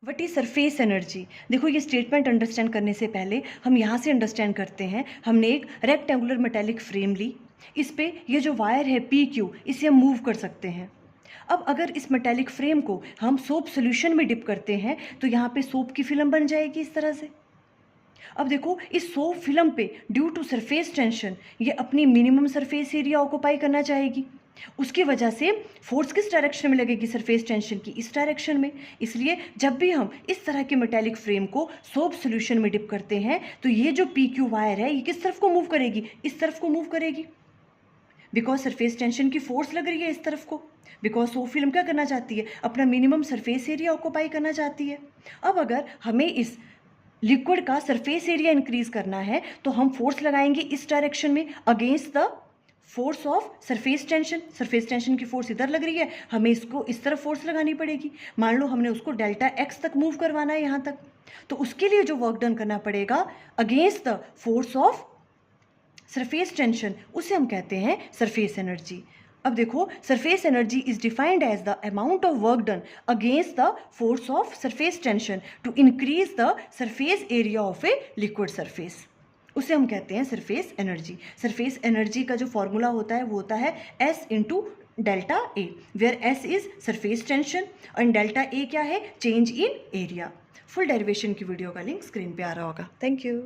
What is surface energy. देखो ये statement understand करने से पहले हम यहाँ से अंडरस्टैंड करते हैं। हमने एक रेक्टेंगुलर मेटेलिक फ्रेम ली, इस पे ये जो वायर है पी क्यू, इसे हम मूव कर सकते हैं। अब अगर इस मेटेलिक फ्रेम को हम सोप सोल्यूशन में डिप करते हैं तो यहाँ पे सोप की फिल्म बन जाएगी इस तरह से। अब देखो इस सोप फिल्म पे ड्यू टू सरफेस टेंशन ये अपनी मिनिमम सरफेस एरिया ऑक्यूपाई करना चाहेगी। उसकी वजह से फोर्स किस डायरेक्शन में लगेगी? सरफेस टेंशन की इस डायरेक्शन में। इसलिए जब भी हम इस तरह के मेटेलिक फ्रेम को सोप सोल्यूशन में डिप करते हैं तो ये जो पी क्यू वायर है ये किस तरफ को मूव करेगी? इस तरफ को मूव करेगी, बिकॉज सरफेस टेंशन की फोर्स लग रही है इस तरफ को। बिकॉज सोप फिल्म क्या करना चाहती है? अपना मिनिमम सरफेस एरिया ऑक्यूपाई करना चाहती है। अब अगर हमें इस लिक्विड का सरफेस एरिया इंक्रीज करना है तो हम फोर्स लगाएंगे इस डायरेक्शन में against the force of surface tension. Surface tension की फोर्स इधर लग रही है, हमें इसको इस तरफ फोर्स लगानी पड़ेगी। मान लो हमने उसको डेल्टा एक्स तक मूव करवाना है यहाँ तक, तो उसके लिए जो वर्क डन करना पड़ेगा against the force of surface tension, उसे हम कहते हैं सरफेस एनर्जी। अब देखो surface energy is defined as the amount of work done against the force of surface tension to increase the surface area of a liquid surface, उसे हम कहते हैं सरफेस एनर्जी। सरफेस एनर्जी का जो formula होता है वो होता है S into delta a, where S is surface tension और डेल्टा ए क्या है? Change in area. Full derivation की वीडियो का लिंक स्क्रीन पे आ रहा होगा। Thank you.